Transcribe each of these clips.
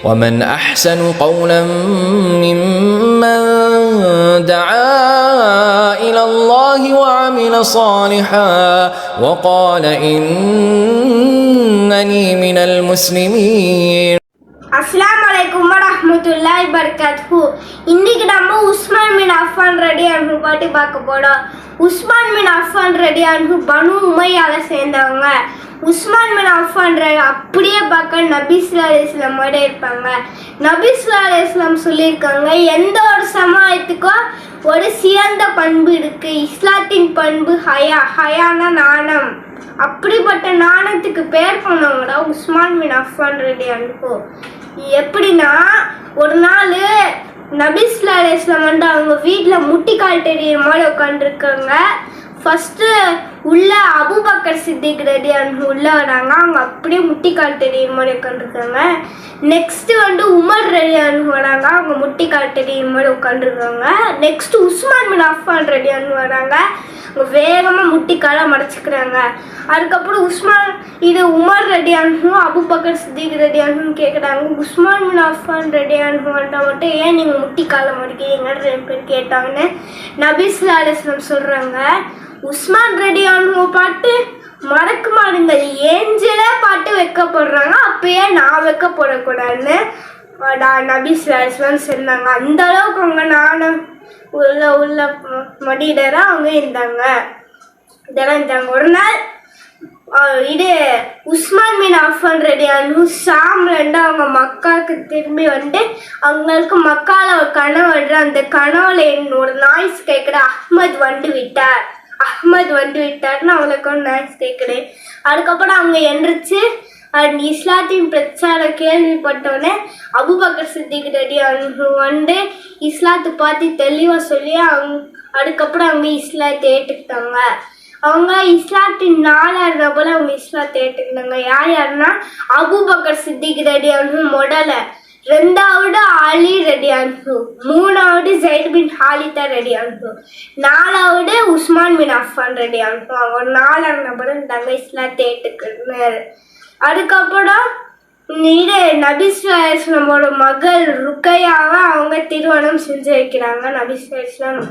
ومن أحسن قولا ممن دعا إلى الله وعمل صالحا وقال إنني من المسلمين. அஸ்ஸலாமு அலைக்கும் வரஹ்மத்துல்லாஹி வபரகாத்துஹு. இன்னைக்கு நம்ம உஸ்மான் பின் அஃபான் ரலியல்லாஹு அன்ஹு பத்தி பார்க்க போறோம். உஸ்மான் பின் அஃபான் ரலியல்லாஹு அன்ஹு பனு உமையால சேர்ந்தவங்க. உஸ்மான் பின் அஃபான் அப்படியே பார்க்க நபி ஸல்லல்லாஹு அலைஹி வஸல்லம் மாதிரி இருப்பாங்க. நபி ஸல்லல்லாஹு அலைஹி வஸல்லம் சொல்லியிருக்காங்க, எந்த ஒரு சமுதாயத்துக்கும் ஒரு சிறந்த பண்பு இருக்கு. இஸ்லாத்தின் பண்பு ஹயானா நாணம். அப்படிப்பட்ட நாணத்துக்கு பேர் போனவங்க உஸ்மான் பின் அஃபான் ரலியல்லாஹு அன்ஹு. எப்படின்னா, ஒரு நாள் நபி ஸல்லல்லாஹு அலைஹி வஸல்லம் வந்து அவங்க வீட்டில் முட்டிக்கால் தெரியுற மாதிரி உட்காந்துருக்காங்க. ஃபஸ்ட்டு உள்ள அபூபக்கர் சித்திக் ரலியல்லாஹு அன்ஹு உள்ளே வராங்க. அவங்க அப்படியே முட்டிக்கால் தெரியுற மாதிரி உட்காந்துருக்காங்க. நெக்ஸ்ட்டு வந்து உமர் ரலியல்லாஹு அன்ஹு வராங்க. அவங்க முட்டிக்கால் தெரியுற மாதிரி உட்காந்துருக்காங்க. நெக்ஸ்ட்டு உஸ்மான் பின் அஃபான் ரலியல்லாஹு அன்ஹு வராங்க. வேகமாக முட்டிக்கால மறைச்சிக்கிறாங்க. அதுக்கப்புறம் உமர் ரலியல்லாஹு அன்ஹு அபூபக்கர் சித்திக் ரலியல்லாஹு அன்ஹு கேட்குறாங்க, உஸ்மான் பின் அஃபான் ரலியல்லாஹு அன்ஹு வந்தால் மட்டும் ஏன் நீங்கள் முட்டிக்கால மறைக்கிறீங்க? 2 பேர் கேட்டாங்கன்னு நபி ஸல்லல்லாஹு அலைஹி வஸல்லம் சொல்கிறாங்க, உஸ்மான் ரலியல்லாஹு அன்ஹு பாட்டு மறக்க மாடுங்கள், ஏஞ்சலே பாட்டு வைக்கப்படுறாங்க, அப்பயே நான் வைக்கப்படக்கூடாதுன்னு நபி ஸல்லல்லாஹு அலைஹி வஸல்லம் சொன்னாங்க. அந்த அளவுக்கு அவங்க நானும் உள்ள மடியிடரா அவங்க இருந்தாங்க. ஒரு நாள் உஸ்மான் பின் அஃபான் ரலியல்லாஹு அன்ஹு ஷாம்லேருந்து அவங்க மக்காவுக்கு திரும்பி வந்துட்டு அவங்களுக்கு மக்கால ஒரு கனவு வருது. அந்த கனவுல ஒரு நாய்ஸ் கேட்குற, அஹ்மத் வந்து விட்டார்னு அவங்களுக்கு ஒரு நாய்ஸ் கேட்குது. அதுக்கப்புறம் அவங்க எந்திரிச்சு இஸ்லாத்தின் பிரச்சாரம் கேள்விப்பட்டோன்னே அபூபக்கர் சித்திக் ரலியல்லாஹு அன்ஹு வந்து இஸ்லாத்தை பார்த்து தெளிவாக சொல்லி அதுக்கப்புறம் அவங்க இஸ்லாத்தை ஏற்றுக்கிட்டாங்க. அவங்க இஸ்லாத்தின் 4 போல அவங்க இஸ்லாத்தை ஏற்றுக்கிட்டாங்க. யாருன்னா அபூபக்கர் சித்திக் ரலியல்லாஹு அன்ஹு முதல்ல, 2வது அலி ரலியல்லாஹு அன்ஹு, 3வது ஸைத் பின் ஹாரிஸா ரலியல்லாஹு அன்ஹு, 4வது உஸ்மான் பின் அஃபான் ரலியல்லாஹு அன்ஹு. அவங்க 4 நபர் இருந்தாங்க இஸ்லாத்தை ஏற்றுக்கிட்டாங்க. அதுக்கப்புறம் நபி ஸல்லல்லாஹு அலைஹி வஸல்லமோட மகள் ருக்கையாவை அவங்க திருமணம் செஞ்சு வைக்கிறாங்க. நபி ஸல்லல்லாஹு அலைஹி வஸல்லம்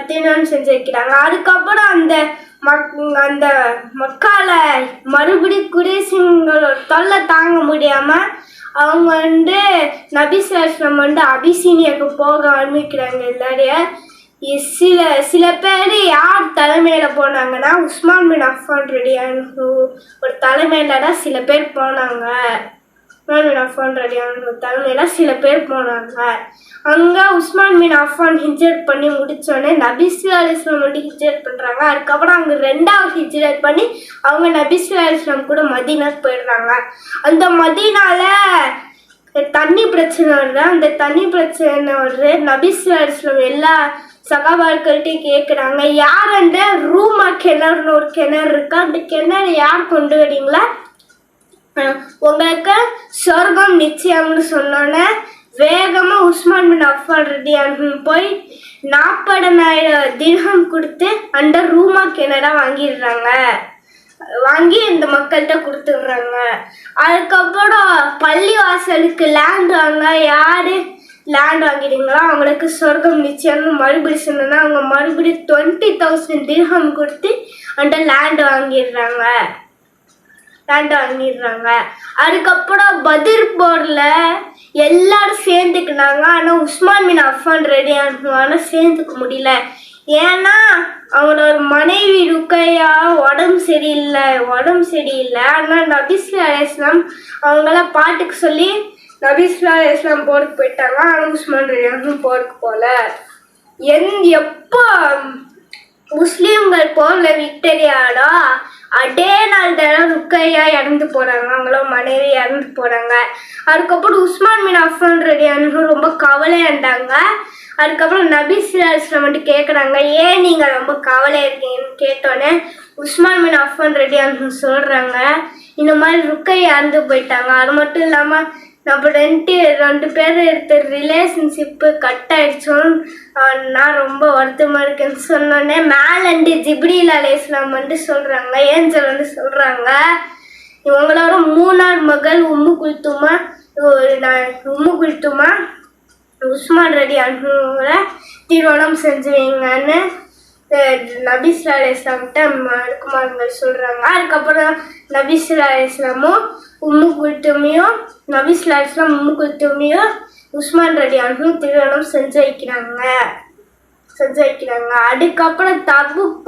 திருமணம் செஞ்சு வைக்கிறாங்க. அதுக்கப்புறம் அந்த மக்கால மறுபடியும் குறைசிங்களோட தொல்லை தாங்க முடியாமல் அவங்க வந்து நபி ஸல்லல்லாஹு அலைஹி வஸல்லம் வந்து அபிசீனியாவுக்கு போக ஆரம்பிக்கிறாங்க. எல்லாரையும் சில பேர் யார் தலைமையில் போனாங்கன்னா, உஸ்மான் பின் அஃபான் ரலியல்லாஹு அன்ஹு ஒரு தலைமையில தான் சில பேர் போனாங்க. உஸ்மான் பின் அஃபான் ரலியல்லாஹு அன்ஹு தலைமையில் சில பேர் போனாங்க. அங்கே உஸ்மான் பின் அஃபான் ஹிஜ்ரத் பண்ணி முடித்தோடனே நபி ஸல்லல்லாஹு அலைஹி வஸல்லம் வந்து ஹிஜ்ரத் பண்ணுறாங்க. அதுக்கப்புறம் அவங்க 2வது ஹிஜ்ரத் பண்ணி அவங்க நபி ஸல்லல்லாஹு அலைஹி வஸல்லம் கூட மதீனாக்கு போயிடுறாங்க. அந்த மதீனால தண்ணி பிரச்சனை வருது. அந்த தண்ணி பிரச்சனை வருது. நபி ஸல்லல்லாஹு அலைஹி வஸல்லம் எல்லா சகாபாக்கள்கிட்டையும் கேட்குறாங்க, யார் அந்த ரூமா கிணறுன்னு ஒரு கிணறு இருக்கு, அந்த கிணறு யார் கொண்டு வரீங்களா, உங்களுக்கு சொர்க்கம் நிச்சயம்னு சொன்னோன்னே வேகமாக உஸ்மான் பின் அஃபான் ரலியல்லாஹு அன்ஹு போய் 40,000 திர்ஹம் கொடுத்து அந்த ரூமா கிணறா வாங்கி இந்த மக்கள்கிட்ட கொடுத்துடுறாங்க. அதுக்கப்புறம் பள்ளி வாசலுக்கு லேண்ட் லேண்ட் வாங்கிடுங்களா, அவங்களுக்கு சொர்க்கம் நிச்சயம்னு மறுபடியும் சொன்னா அவங்க மறுபடியும் 20,000 திர்ஹம் கொடுத்து அந்த லேண்ட் வாங்கிடுறாங்க. அதுக்கப்புறம் பத்ர் போர்ல எல்லாரும் சேர்ந்துக்கினாங்க. ஆனால் உஸ்மான் பின் அஃபான் ரலியல்லாஹு அன்ஹு சேர்ந்துக்க முடியல. ஏன்னா அவங்களோட மனைவி ருக்கையா உடம்பு சரியில்லை. ஆனால் நபி ஸல்லல்லாஹு அலைஹி வஸல்லம் அவங்கள பாட்டுக்கு சொல்லி நபி ஸல்லல்லாஹு அலைஹி வஸல்லம் போருக்கு போயிட்டாங்க. ஆனால் உஸ்மான் ரலியல்லாஹு அன்ஹு போருக்கு போகல. எப்போ முஸ்லீம்கள் போர்ல விக்டரியாடோ அதே நாள் தானே ருக்கையா இறந்து போகிறாங்க, அவங்களோட மனைவி இறந்து போகிறாங்க. அதுக்கப்புறம் உஸ்மான் பின் அஃபான் ரலியல்லாஹு அன்ஹு ரொம்ப கவலையாண்டாங்க. அதுக்கப்புறம் நபி ஸல்லல்லாஹு அலைஹி வஸல்லம் வந்து கேட்குறாங்க, ஏன் நீங்கள் ரொம்ப கவலை இருக்கீங்கன்னு கேட்டோன்னே உஸ்மான் பின் அஃபான் ரலியல்லாஹு அன்ஹு சொல்கிறாங்க, இந்த மாதிரி ருக்கையா இறந்து போயிட்டாங்க. அது மட்டும் இல்லாமல் நம்ம 2 பேர் எடுத்த ரிலேஷன்ஷிப்பு கட் ஆயிடுச்சோன்னு நான் ரொம்ப வருத்தமாக இருக்குன்னு சொன்னோன்னே மேலேருந்து ஜிப்ரீல் அலைஹிஸ்ஸலாம் வந்து சொல்கிறாங்க, ஏஞ்சல் வந்து சொல்கிறாங்க, இவங்களோட 3வது மகள் உம்மு குல்துமா ஒரு நாள் உம்மு குல்துமா உஸ்மான் ரடி அன்ஹுவை திருமணம் செஞ்சு வைங்கன்னு நபி ஸல்லல்லாஹு அலைஹி வஸல்லம் மலக்குமார்கள் சொல்றாங்க. அதுக்கப்புறம் நபி ஸல்லல்லாஹு அலைஹி வஸல்லம் உம்மு குல்துமையும் நபி ஸல்லல்லாஹு அலைஹி வஸல்லம் உம்மு குல்துமையும் உஸ்மான் ரடி அன்ஹு திருமணம் செஞ்சு வைக்கிறாங்க. அதுக்கப்புறம் தபூக்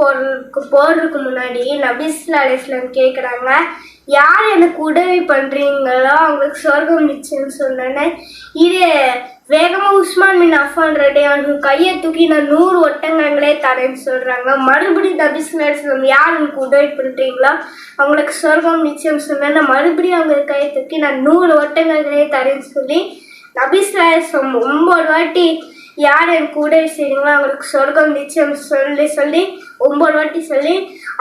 போறதுக்கு முன்னாடி நபி ஸல்லல்லாஹு அலைஹி வஸல்லம் கேட்குறாங்க, யார் எனக்கு உதவி பண்றீங்களோ அவங்களுக்கு சொர்க்கம் நிச்சயம் சொன்னேன்னு. இது வேகமா உஸ்மான் பின் அஃபான் ரலியல்லாஹு கையை தூக்கி நான் 100 ஒட்டகங்களே தரேன்னு சொல்றாங்க. மறுபடியும் நபி ஸல்லல்லாஹு அலைஹி வஸல்லம் யார் எனக்கு உதவி பண்றீங்களோ அவங்களுக்கு சொர்க்கம் நிச்சயம் சொன்னேன்னு மறுபடியும் அவங்க கையை தூக்கி நான் 100 ஒட்டகங்களே தரேன்னு சொல்லி நபி ஸல்லல்லாஹு அலைஹி வஸல்லம் 9 வாட்டி யார் எனக்கு உதவி செய்றீங்களோ அவங்களுக்கு சொர்க்கம் நிச்சயம் சொல்லி 9 வாட்டி சொல்லி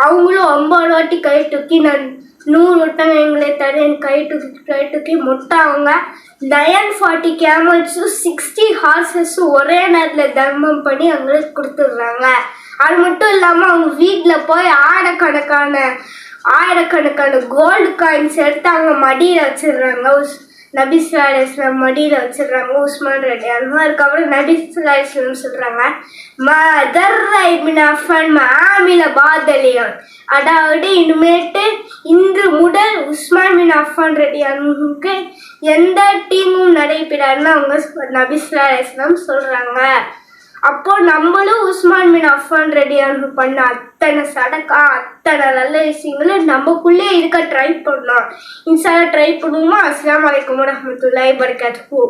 அவங்களும் 9 வாட்டி கை தூக்கி நான் 100 ஒட்டகங்களே தரேன் கை தூக்கி மொத்தம் அவங்க 940 கேமல்ஸும் 60 ஹார்சஸும் ஒரே நேரத்தில் தர்மம் பண்ணி அவங்களுக்கு கொடுத்துடுறாங்க. அது மட்டும் இல்லாமல் அவங்க வீட்டில் போய் ஆயிரக்கணக்கான கோல்டு காயின்ஸ் எடுத்து அவங்க மடியில் வச்சிடுறாங்க. நபி ஸல்லல்லாஹு அலைஹி வஸல்லம் மடியில் வச்சிடுறாங்க உஸ்மான் ரலியல்லாஹு. அதுக்கப்புறம் நபி ஸல்லல்லாஹு அலைஹி வஸல்லம் சொல்கிறாங்க, மதர்ர இப்னு அஃபான் மாமில பாதலியான், அதாவது இனிமேட்டு இன்று முதல் உஸ்மான் பின் அஃபான் ரலியல்லாஹுக்கு எந்த டீமும் நடைபெறாதுன்னு அவங்க நபி ஸல்லல்லாஹு அலைஹி வஸல்லம் சொல்கிறாங்க. அப்போ நம்மளும் உஸ்மான் பின் அஃபான் ரலியல்லாஹு பண்ண அத்தனை சடக்கா அத்தனை நல்ல விஷயங்களும் நமக்குள்ளே இருக்க ட்ரை பண்ணோம். இன்ஷா அல்லாஹ் ட்ரை பண்ணுவோமா? அஸ்ஸலாமு அலைக்கும் வரஹ்மத்துல்லாஹி வபரகாத்துஹு.